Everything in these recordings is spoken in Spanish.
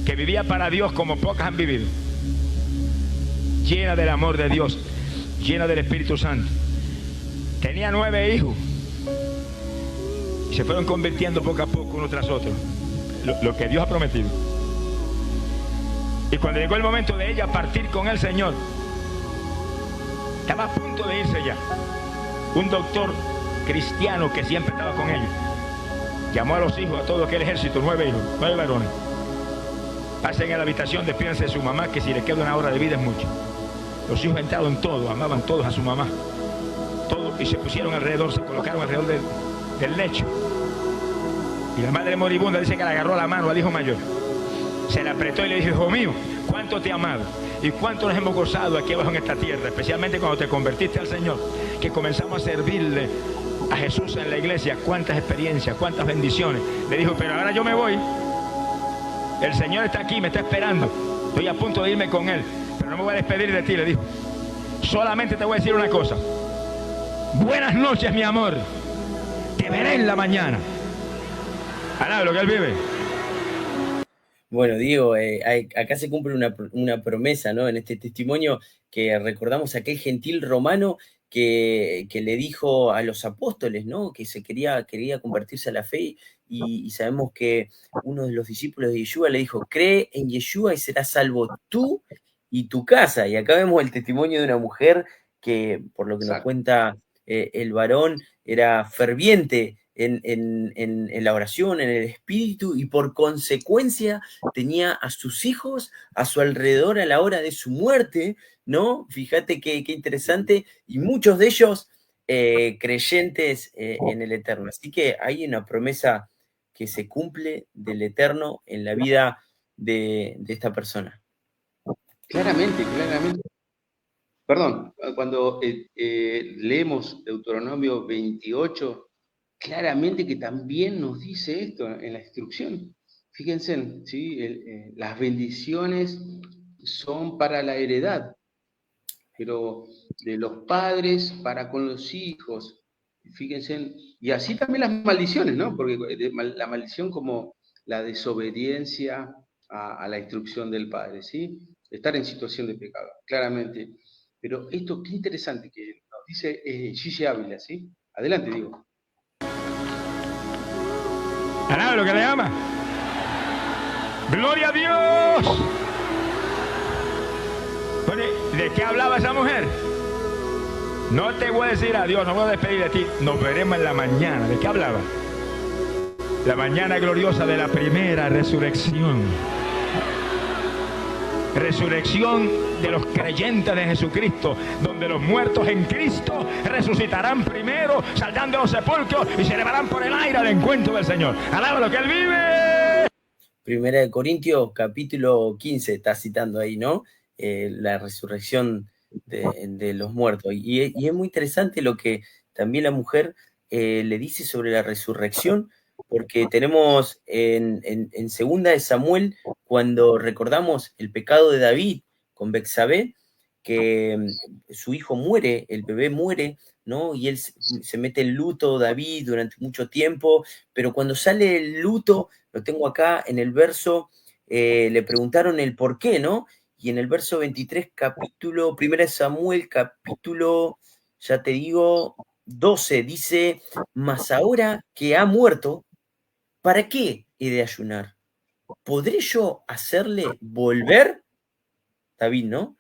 que vivía para Dios como pocas han vivido, llena del amor de Dios, llena del Espíritu Santo. Tenía 9 hijos y se fueron convirtiendo poco a poco uno tras otro, lo que Dios ha prometido. Y cuando llegó el momento de ella partir con el Señor, estaba a punto de irse ya. Un doctor cristiano que siempre estaba con ellos llamó a los hijos, a todo aquel ejército, 9 hijos, 9 varones. Pasen a la habitación, despídense de su mamá, que si les queda una hora de vida es mucho. Los hijos entraron todos, amaban todos a su mamá. Todos, y se pusieron alrededor, se colocaron alrededor del lecho. Y la madre moribunda dice que le agarró la mano al hijo mayor. Se le apretó y le dijo: hijo mío, ¿cuánto te he amado? Y cuánto nos hemos gozado aquí abajo en esta tierra, especialmente cuando te convertiste al Señor, que comenzamos a servirle a Jesús en la iglesia. Cuántas experiencias, cuántas bendiciones. Le dijo: pero ahora yo me voy. El Señor está aquí, me está esperando. Estoy a punto de irme con Él, pero no me voy a despedir de ti, le dijo. Solamente te voy a decir una cosa. Buenas noches, mi amor. Te veré en la mañana. Alá, lo que Él vive. Bueno, Diego, acá se cumple una promesa, ¿no? En este testimonio que recordamos a aquel gentil romano que le dijo a los apóstoles, ¿no? Que quería convertirse a la fe, y sabemos que uno de los discípulos de Yeshua le dijo: cree en Yeshua y serás salvo tú y tu casa. Y acá vemos el testimonio de una mujer que, por lo que nos cuenta el varón, era ferviente en la oración, en el espíritu, y por consecuencia tenía a sus hijos a su alrededor a la hora de su muerte, ¿no? Fíjate qué interesante, y muchos de ellos creyentes en el Eterno. Así que hay una promesa que se cumple del Eterno en la vida de esta persona. Claramente. Perdón, cuando leemos Deuteronomio 28, claramente que también nos dice esto en la instrucción. Fíjense, ¿sí? Las bendiciones son para la heredad, pero de los padres para con los hijos. Fíjense, y así también las maldiciones, ¿no? Porque la maldición como la desobediencia a la instrucción del padre, ¿sí? Estar en situación de pecado, claramente. Pero esto, qué interesante que nos dice Gigi Ávila, ¿sí? Adelante, Diego. Alá, lo que le ama. ¡Gloria a Dios! ¿De qué hablaba esa mujer? No te voy a decir adiós, no me voy a despedir de ti. Nos veremos en la mañana. ¿De qué hablaba? La mañana gloriosa de la primera resurrección. Resurrección de los creyentes de Jesucristo, donde los muertos en Cristo resucitarán primero, saldrán de los sepulcros y se elevarán por el aire al encuentro del Señor. ¡Alaba lo que Él vive! Primera de Corintios, capítulo 15, está citando ahí, ¿no? La resurrección de los muertos. Y es muy interesante lo que también la mujer le dice sobre la resurrección, porque tenemos en segunda de Samuel, cuando recordamos el pecado de David con Betsabé, que su hijo muere, el bebé muere, ¿no? Y él se mete en luto, David, durante mucho tiempo, pero cuando sale el luto, lo tengo acá en el verso, le preguntaron el por qué, ¿no? Y en el verso 23, capítulo, 1 Samuel, capítulo, ya te digo, 12, dice: mas ahora que ha muerto, ¿para qué he de ayunar? ¿Podré yo hacerle volver? David, ¿no?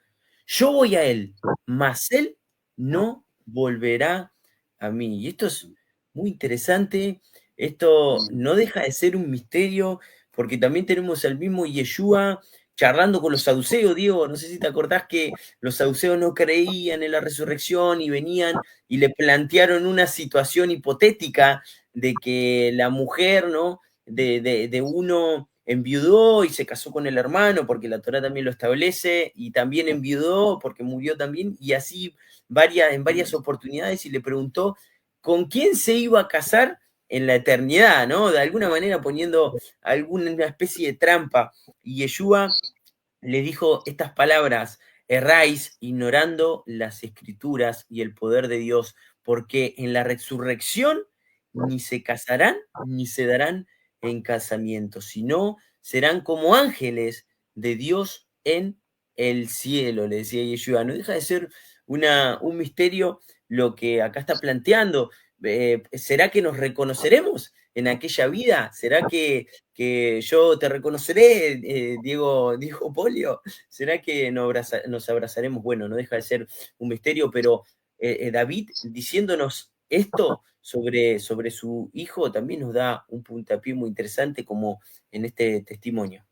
Yo voy a él, mas él no volverá a mí. Y esto es muy interesante. Esto no deja de ser un misterio, porque también tenemos al mismo Yeshua charlando con los saduceos. Diego, no sé si te acordás que los saduceos no creían en la resurrección y venían y le plantearon una situación hipotética de que la mujer, ¿no? De uno enviudó y se casó con el hermano, porque la Torá también lo establece, y también enviudó porque murió también, y así en varias oportunidades, y le preguntó con quién se iba a casar en la eternidad, ¿no? De alguna manera poniendo alguna especie de trampa, y Yeshua le dijo estas palabras: erráis ignorando las escrituras y el poder de Dios, porque en la resurrección ni se casarán ni se darán en casamiento, sino serán como ángeles de Dios en el cielo, le decía Yeshua. No deja de ser un misterio lo que acá está planteando. ¿Será que nos reconoceremos en aquella vida? ¿Será que yo te reconoceré, Diego Polio? ¿Será que nos abrazaremos? Bueno, no deja de ser un misterio, pero David diciéndonos esto sobre su hijo también nos da un puntapié muy interesante como en este testimonio.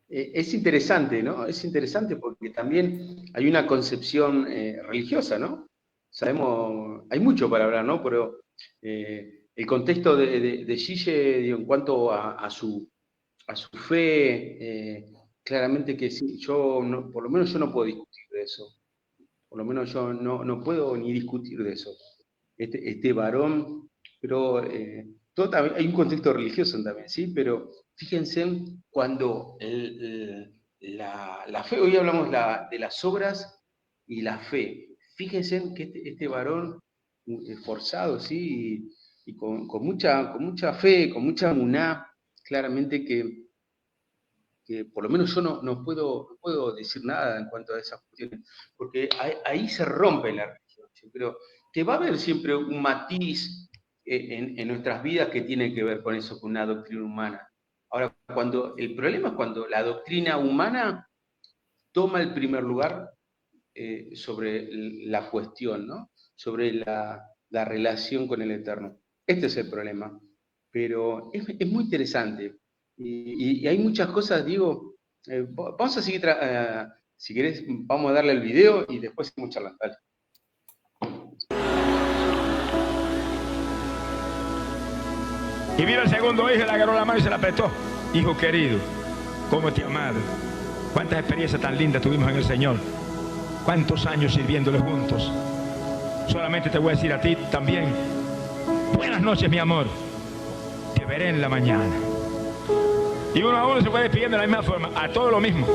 Es interesante, ¿no? Es interesante porque también hay una concepción religiosa, ¿no? Sabemos, hay mucho para hablar, ¿no? Pero el contexto de Gille, digo, en cuanto a su fe, claramente que sí, por lo menos yo no puedo discutir de eso. Por lo menos yo no puedo ni discutir de eso. Este varón, pero hay un contexto religioso también, ¿sí? Pero fíjense cuando la fe, hoy hablamos de las obras y la fe. Fíjense que este varón esforzado, ¿sí? Y con mucha fe, con mucha muná, claramente que por lo menos yo no puedo decir nada en cuanto a esas cuestiones, porque ahí se rompe la religión, ¿sí? Pero que va a haber siempre un matiz en nuestras vidas que tiene que ver con eso, con una doctrina humana. Ahora, el problema es cuando la doctrina humana toma el primer lugar sobre la cuestión, ¿no? Sobre la relación con el Eterno. Este es el problema. Pero es muy interesante. Y hay muchas cosas, digo, vamos a seguir, si querés, vamos a darle el video y después seguimos charlando. Dale. Y vino el segundo hijo y le agarró la mano y se la apretó. Hijo querido, cómo te he amado. Cuántas experiencias tan lindas tuvimos en el Señor. Cuántos años sirviéndole juntos. Solamente te voy a decir a ti también. Buenas noches, mi amor. Te veré en la mañana. Y uno a uno se fue despidiendo de la misma forma. A todo lo mismo.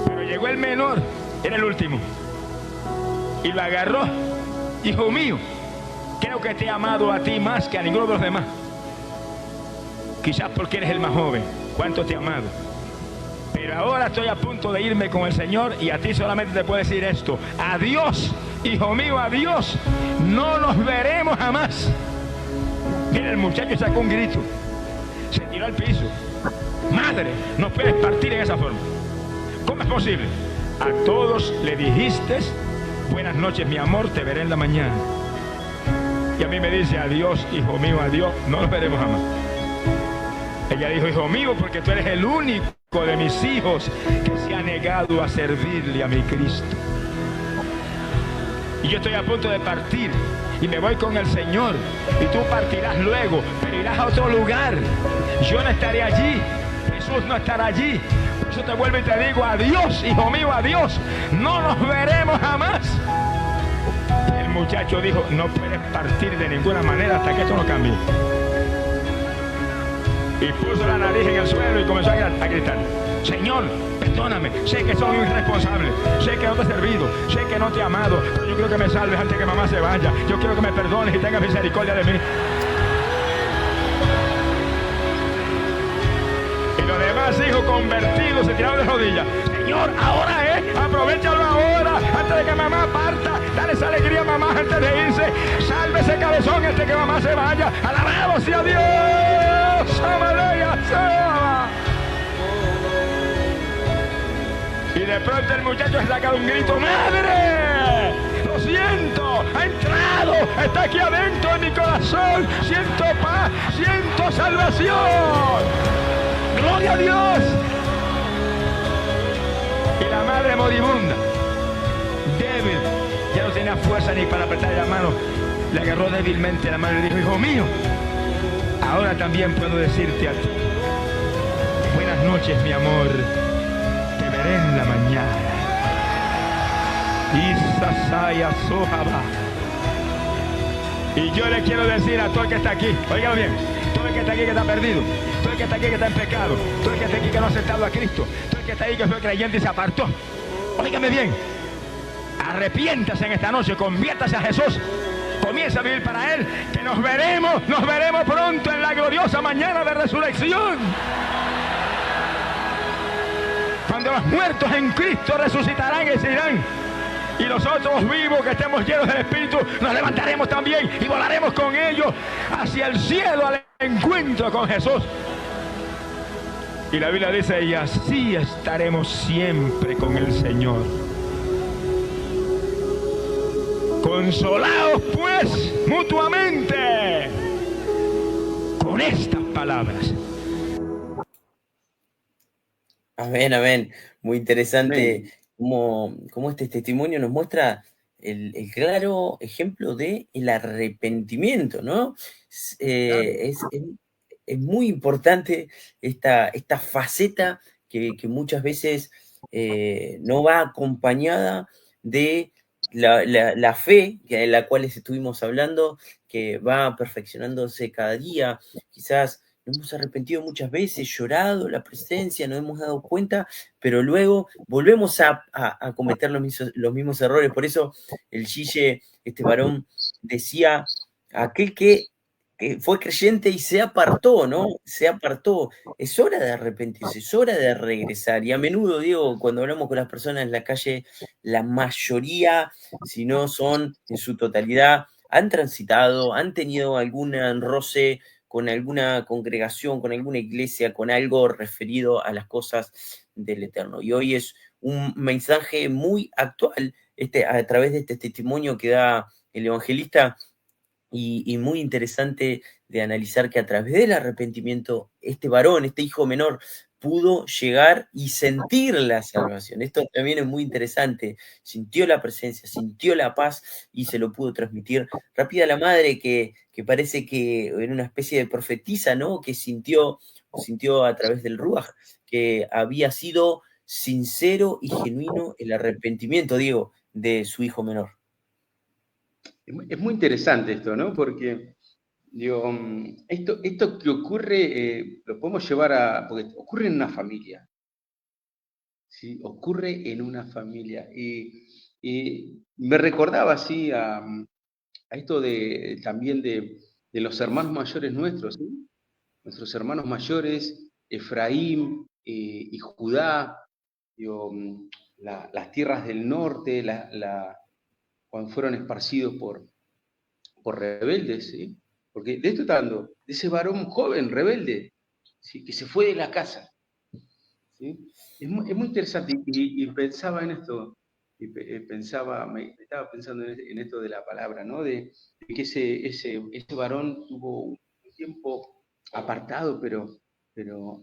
Pero llegó el menor. Era el último. Y lo agarró. Hijo mío, creo que te he amado a ti más que a ninguno de los demás. Quizás porque eres el más joven. Cuánto te he amado. Pero ahora estoy a punto de irme con el Señor y a ti solamente te puedo decir esto. Adiós, hijo mío, adiós. No nos veremos jamás. Mira, el muchacho sacó un grito. Se tiró al piso. Madre, no puedes partir en esa forma. ¿Cómo es posible? A todos le dijiste, buenas noches, mi amor, te veré en la mañana. Y a mí me dice, adiós, hijo mío, adiós. No nos veremos jamás. Ella dijo, hijo mío, porque tú eres el único de mis hijos que se ha negado a servirle a mi Cristo. Y yo estoy a punto de partir y me voy con el Señor y tú partirás luego, pero irás a otro lugar. Yo no estaré allí, Jesús no estará allí. Por eso te vuelvo y te digo, adiós, hijo mío, adiós. No nos veremos jamás. El muchacho dijo, no puedes partir de ninguna manera hasta que esto no cambie. Y puso la nariz en el suelo y comenzó a gritar, Señor, perdóname, sé que soy un irresponsable, sé que no te he servido, sé que no te he amado, pero yo quiero que me salves antes que mamá se vaya, yo quiero que me perdones y tengas misericordia de mí. Y los demás hijos convertidos se tiraron de rodillas. Señor, ahora aprovechalo ahora, antes de que mamá parta, dale esa alegría a mamá antes de irse, salve ese cabezón antes de que mamá se vaya, alabado sea Dios. Y de pronto el muchacho saca un grito, ¡madre! Lo siento, ha entrado, está aquí adentro en mi corazón, siento paz, siento salvación. ¡Gloria a Dios! Y la madre moribunda, débil, ya no tenía fuerza ni para apretar la mano, le agarró débilmente la mano y dijo, hijo mío, ahora también puedo decirte a ti, buenas noches, mi amor, te veré en la mañana. Y yo le quiero decir a todo el que está aquí, oigan bien, todo el que está aquí que está perdido, todo el que está aquí que está en pecado, todo el que está aquí que no ha aceptado a Cristo, todo el que está ahí que fue creyente y se apartó, óigame bien, arrepiéntase en esta noche, conviértase a Jesús, comience comienza a vivir para Él, que nos veremos pronto en la gloriosa mañana de resurrección. Cuando los muertos en Cristo resucitarán y se irán, y nosotros vivos que estemos llenos del Espíritu, nos levantaremos también y volaremos con ellos hacia el cielo al encuentro con Jesús. Y la Biblia dice, y así estaremos siempre con el Señor. Consolaos pues mutuamente con estas palabras. Amén, amén. Muy interesante cómo este testimonio nos muestra el claro ejemplo del arrepentimiento, ¿no? Es muy importante esta faceta que muchas veces no va acompañada de la fe de la cual estuvimos hablando, que va perfeccionándose cada día. Quizás nos hemos arrepentido muchas veces, llorado la presencia, nos hemos dado cuenta, pero luego volvemos a cometer los mismos errores. Por eso el Gille, este varón, decía, aquel que fue creyente y se apartó, ¿no? Se apartó. Es hora de arrepentirse, es hora de regresar. Y a menudo, digo, cuando hablamos con las personas en la calle, la mayoría, si no son en su totalidad, han transitado, han tenido algún roce con alguna congregación, con alguna iglesia, con algo referido a las cosas del Eterno. Y hoy es un mensaje muy actual, a través de este testimonio que da el evangelista, y muy interesante de analizar que a través del arrepentimiento, este varón, este hijo menor, pudo llegar y sentir la salvación. Esto también es muy interesante. Sintió la presencia, sintió la paz y se lo pudo transmitir. Rápida la madre que parece que era una especie de profetisa, ¿no? Que sintió a través del Ruaj, que había sido sincero y genuino el arrepentimiento, digo, de su hijo menor. Es muy interesante esto, ¿no? Porque, digo, esto que ocurre, lo podemos llevar porque ocurre en una familia, ¿sí? Ocurre en una familia. Y me recordaba así a esto también de los hermanos mayores nuestros, ¿sí? Nuestros hermanos mayores, Efraín y Judá, digo, las tierras del norte, cuando fueron esparcidos por rebeldes, ¿sí? Porque de esto está hablando, de ese varón joven, rebelde, ¿sí? Que se fue de la casa, ¿sí? Es muy interesante, y pensaba en esto, estaba pensando en esto de la palabra, ¿no? De que ese varón tuvo un tiempo apartado, pero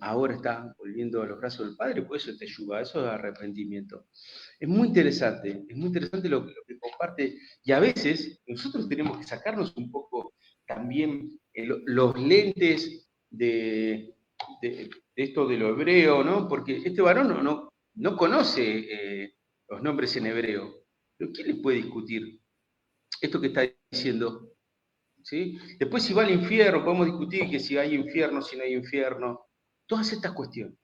ahora está volviendo a los brazos del Padre, por eso te ayuda, eso es arrepentimiento. Es muy interesante lo que comparte, y a veces nosotros tenemos que sacarnos un poco también los lentes de esto de lo hebreo, ¿no? Porque este varón no conoce los nombres en hebreo, pero ¿quién le puede discutir esto que está diciendo? ¿Sí? Después, si va al infierno, podemos discutir que si hay infierno, si no hay infierno, todas estas cuestiones,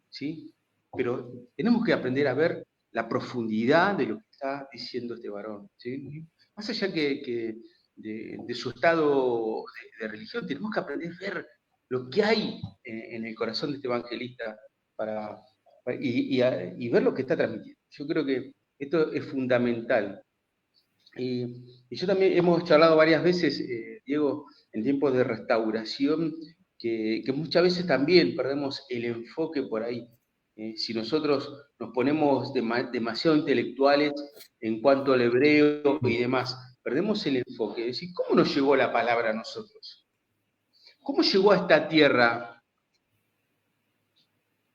¿sí? Pero tenemos que aprender a ver la profundidad de lo que está diciendo este varón, ¿sí? Más allá que de su estado de religión, tenemos que aprender a ver lo que hay en el corazón de este evangelista y ver lo que está transmitiendo. Yo creo que esto es fundamental. Y yo también hemos charlado varias veces, Diego, en tiempos de restauración, que muchas veces también perdemos el enfoque por ahí. Si nosotros nos ponemos demasiado intelectuales en cuanto al hebreo y demás, perdemos el enfoque. Es decir, ¿cómo nos llegó la palabra a nosotros? ¿Cómo llegó a esta tierra?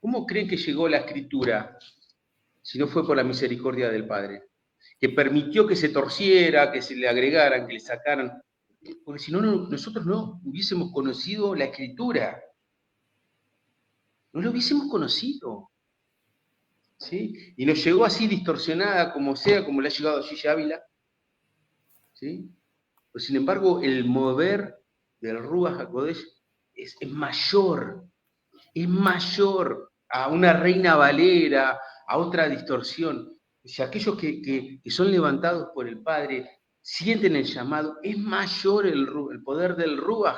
¿Cómo creen que llegó la Escritura si no fue por la misericordia del Padre? Que permitió que se torciera, que se le agregaran, que le sacaran, porque si no, nosotros no hubiésemos conocido la Escritura, no lo hubiésemos conocido, ¿sí? Y nos llegó así distorsionada, como sea, como le ha llegado a Gille Ávila, ¿sí? Pero sin embargo, el mover del Ruaj HaKodesh es mayor a una Reina Valera, a otra distorsión. Si aquellos que son levantados por el Padre sienten el llamado, es mayor el poder del Ruach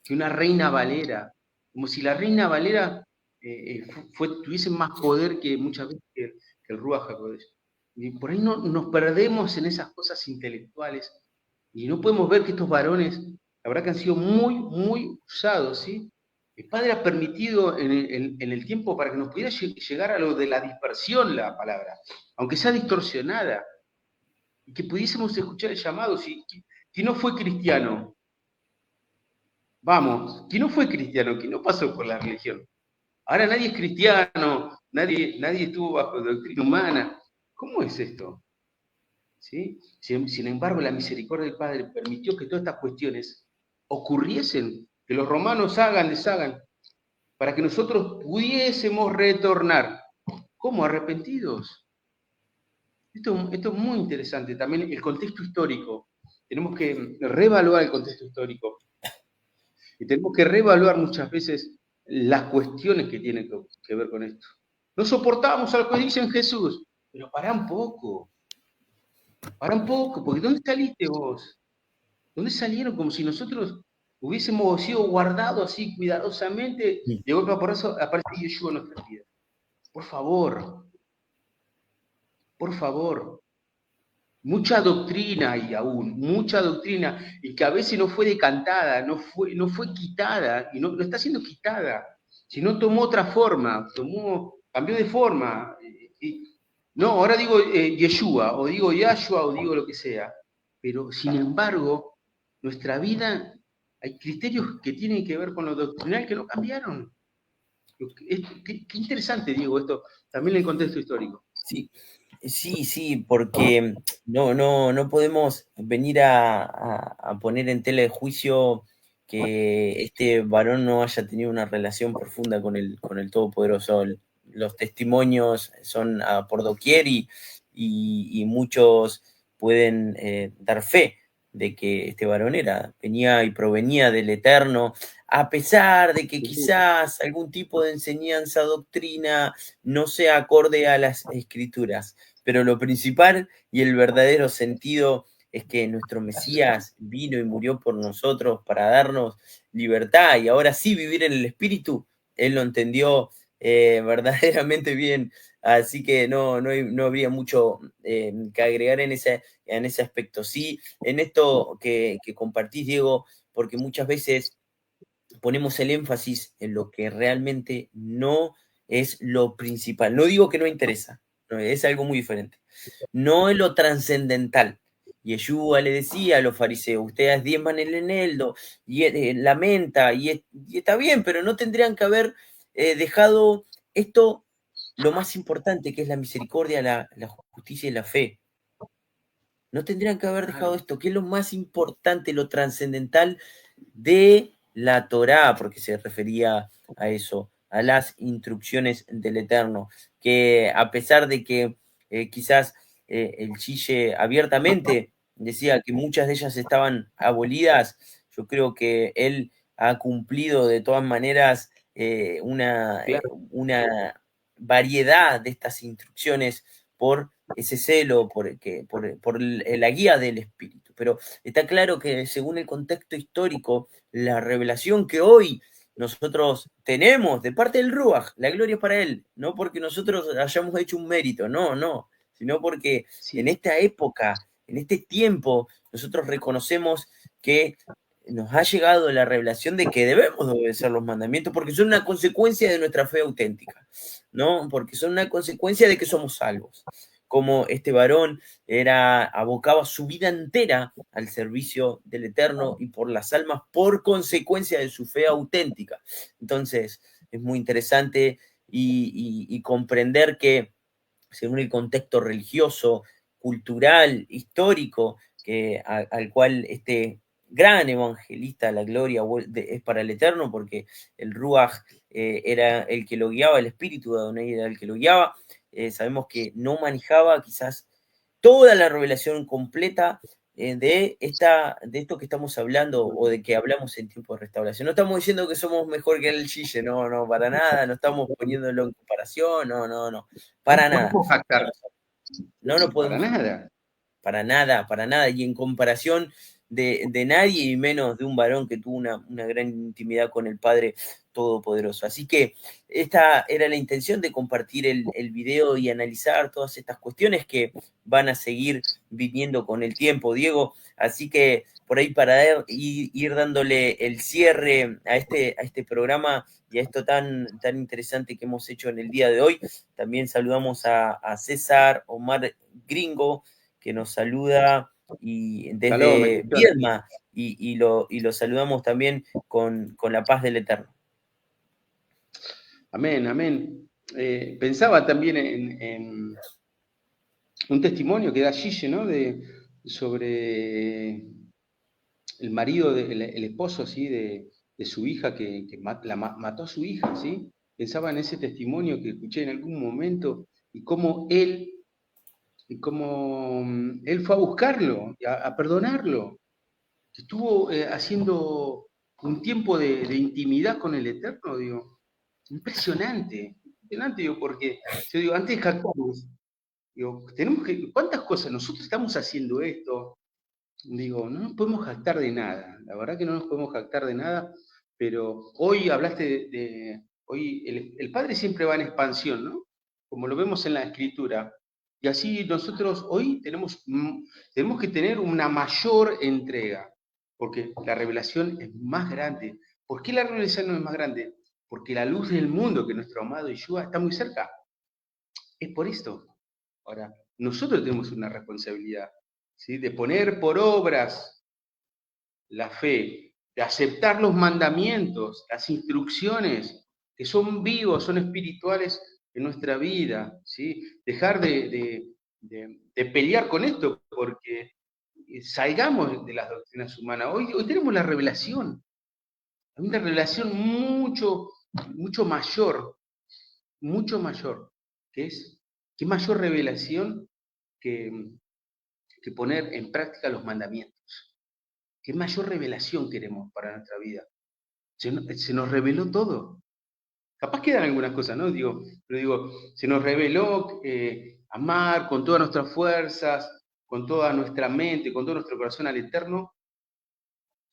que una Reina Valera. Como si la Reina Valera tuviese más poder que muchas veces que el Ruach HaKodesh. Y por ahí nos perdemos en esas cosas intelectuales y no podemos ver que estos varones, la verdad que han sido muy, muy usados, ¿sí? El Padre ha permitido en el tiempo para que nos pudiera llegar a lo de la dispersión la palabra, aunque sea distorsionada, y que pudiésemos escuchar el llamado. Si no fue cristiano, vamos, que no fue cristiano, que no pasó por la religión. Ahora nadie es cristiano, nadie estuvo bajo doctrina humana. ¿Cómo es esto? ¿Sí? Sin embargo, la misericordia del Padre permitió que todas estas cuestiones ocurriesen, que los romanos hagan, deshagan, para que nosotros pudiésemos retornar. ¿Cómo? Arrepentidos. Esto es muy interesante. También el contexto histórico. Tenemos que reevaluar el contexto histórico. Y tenemos que reevaluar muchas veces las cuestiones que tienen que ver con esto. No soportamos a lo que dicen Jesús, pero pará un poco, porque ¿dónde saliste vos? ¿Dónde salieron? Como si nosotros hubiésemos sido guardados así cuidadosamente, y de golpe por eso aparece Yeshua en nuestra vida. Por favor. Mucha doctrina hay aún, mucha doctrina, y que a veces no fue decantada, no fue quitada, y no está siendo quitada, sino tomó otra forma, cambió de forma. No, ahora digo Yeshua, o digo Yahshua, o digo lo que sea, pero sin embargo, nuestra vida, hay criterios que tienen que ver con lo doctrinal que no cambiaron. Qué interesante, Diego, esto, también en el contexto histórico. Sí, porque no podemos venir a poner en tela de juicio que este varón no haya tenido una relación profunda con el Todopoderoso. Los testimonios son por doquier y muchos pueden dar fe de que este varón venía y provenía del Eterno, a pesar de que quizás algún tipo de enseñanza, doctrina, no sea acorde a las Escrituras. Pero lo principal y el verdadero sentido es que nuestro Mesías vino y murió por nosotros para darnos libertad y ahora sí vivir en el Espíritu. Él lo entendió verdaderamente bien, así que no habría mucho que agregar en ese aspecto. Sí, en esto que compartís, Diego, porque muchas veces ponemos el énfasis en lo que realmente no es lo principal. No digo que no interesa, no, es algo muy diferente. No es lo trascendental. Yeshua le decía a los fariseos, ustedes diezman el eneldo, y lamenta, y está bien, pero no tendrían que haber dejado esto, lo más importante, que es la misericordia, la justicia y la fe. No tendrían que haber dejado esto, que es lo más importante, lo trascendental de la Torá, porque se refería a eso, a las instrucciones del Eterno, que a pesar de que quizás el Chille abiertamente decía que muchas de ellas estaban abolidas, yo creo que él ha cumplido de todas maneras una variedad de estas instrucciones por ese celo, por la guía del Espíritu. Pero está claro que según el contexto histórico, la revelación que hoy nosotros tenemos de parte del Ruach, la gloria es para él, no porque nosotros hayamos hecho un mérito, no, sino porque en esta época, en este tiempo, nosotros reconocemos que nos ha llegado la revelación de que debemos obedecer los mandamientos porque son una consecuencia de nuestra fe auténtica, ¿no? Porque son una consecuencia de que somos salvos. Como este varón abocaba su vida entera al servicio del Eterno y por las almas por consecuencia de su fe auténtica. Entonces, es muy interesante y comprender que según el contexto religioso, cultural, histórico, al cual este gran evangelista, la gloria es para el Eterno, porque el Ruach era el que lo guiaba, el espíritu de Adonai era el que lo guiaba. Sabemos que no manejaba quizás toda la revelación completa de esto que estamos hablando o de que hablamos en tiempo de restauración. No estamos diciendo que somos mejor que el Chille, no, para nada, no estamos poniéndolo en comparación, no, para nada. No nos podemos para nada. para nada, y en comparación de nadie y menos de un varón que tuvo una gran intimidad con el Padre Todopoderoso. Así que esta era la intención de compartir el video y analizar todas estas cuestiones que van a seguir viniendo con el tiempo, Diego. Así que por ahí para ir dándole el cierre a este programa y a esto tan interesante que hemos hecho en el día de hoy, también saludamos a César Omar Gringo, que nos saluda y desde Viedma, y lo saludamos también con la paz del Eterno. Amén, amén. Pensaba también en un testimonio que da Gille, ¿no? Sobre el marido, el esposo, ¿sí? de su hija, que mató a su hija, ¿sí? Pensaba en ese testimonio que escuché en algún momento y cómo él fue a buscarlo, a perdonarlo. Estuvo haciendo un tiempo de intimidad con el Eterno, digo. Impresionante, digo, porque yo digo, antes jactamos, digo, ¿cuántas cosas? Nosotros estamos haciendo esto, digo, no nos podemos jactar de nada, la verdad que no nos podemos jactar de nada, pero hoy hablaste hoy el Padre siempre va en expansión, ¿no? Como lo vemos en la Escritura, y así nosotros hoy tenemos que tener una mayor entrega, porque la revelación es más grande. ¿Por qué la revelación no es más grande? Porque la luz del mundo, que nuestro amado Yeshua, está muy cerca. Es por esto. Ahora, nosotros tenemos una responsabilidad, ¿sí? De poner por obras la fe, de aceptar los mandamientos, las instrucciones, que son vivos, son espirituales en nuestra vida, ¿sí? Dejar de pelear con esto, porque salgamos de las doctrinas humanas. Hoy tenemos la revelación. Hay una revelación mucho mayor, ¿qué mayor revelación que poner en práctica los mandamientos? ¿Qué mayor revelación queremos para nuestra vida? Se nos reveló todo. Capaz quedan algunas cosas, ¿no? Pero se nos reveló amar con todas nuestras fuerzas, con toda nuestra mente, con todo nuestro corazón al Eterno,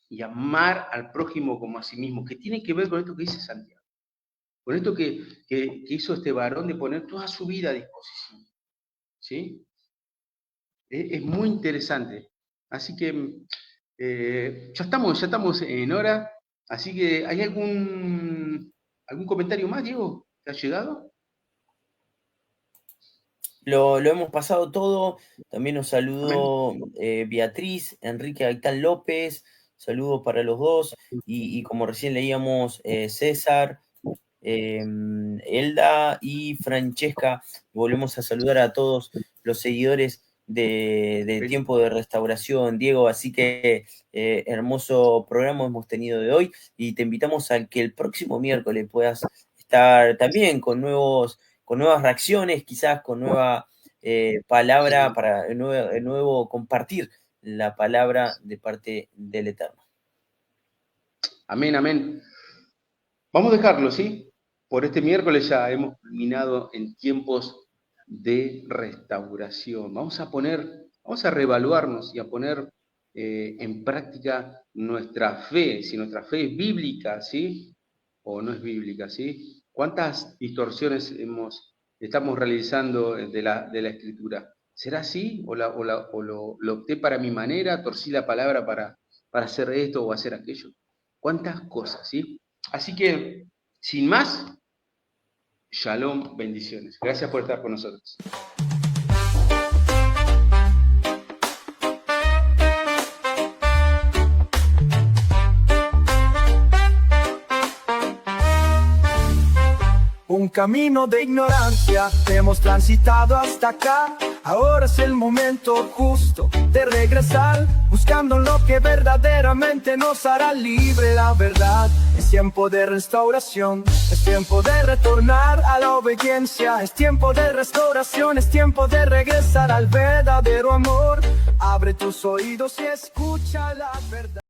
y amar al prójimo como a sí mismo, que tiene que ver con esto que dice Santiago. Con esto que hizo este varón de poner toda su vida a disposición. ¿Sí? Es muy interesante. Así que ya estamos en hora. Así que, ¿hay algún comentario más, Diego, que ha llegado? Lo hemos pasado todo. También nos saludó Beatriz, Enrique Gaitán López. Saludos para los dos. Y como recién leíamos, César, Elda y Francesca. Volvemos a saludar a todos los seguidores de Tiempo de Restauración, Diego. Así que hermoso programa hemos tenido de hoy y te invitamos a que el próximo miércoles puedas estar también con nuevas reacciones, quizás con nueva palabra para el nuevo compartir la palabra de parte del Eterno. Amén, amén. Vamos a dejarlo, ¿sí? Por este miércoles ya hemos culminado en tiempos de restauración. Vamos a reevaluarnos y a poner en práctica nuestra fe, si nuestra fe es bíblica, ¿sí? O no es bíblica, ¿sí? ¿Cuántas distorsiones estamos realizando de la Escritura? ¿Será así? ¿O lo opté para mi manera, torcí la palabra para hacer esto o hacer aquello? ¿Cuántas cosas, sí? Así que, sin más, shalom, bendiciones. Gracias por estar con nosotros. Un camino de ignorancia hemos transitado hasta acá. Ahora es el momento justo de regresar, buscando lo que verdaderamente nos hará libre. La verdad es tiempo de restauración, es tiempo de retornar a la obediencia, es tiempo de restauración, es tiempo de regresar al verdadero amor. Abre tus oídos y escucha la verdad.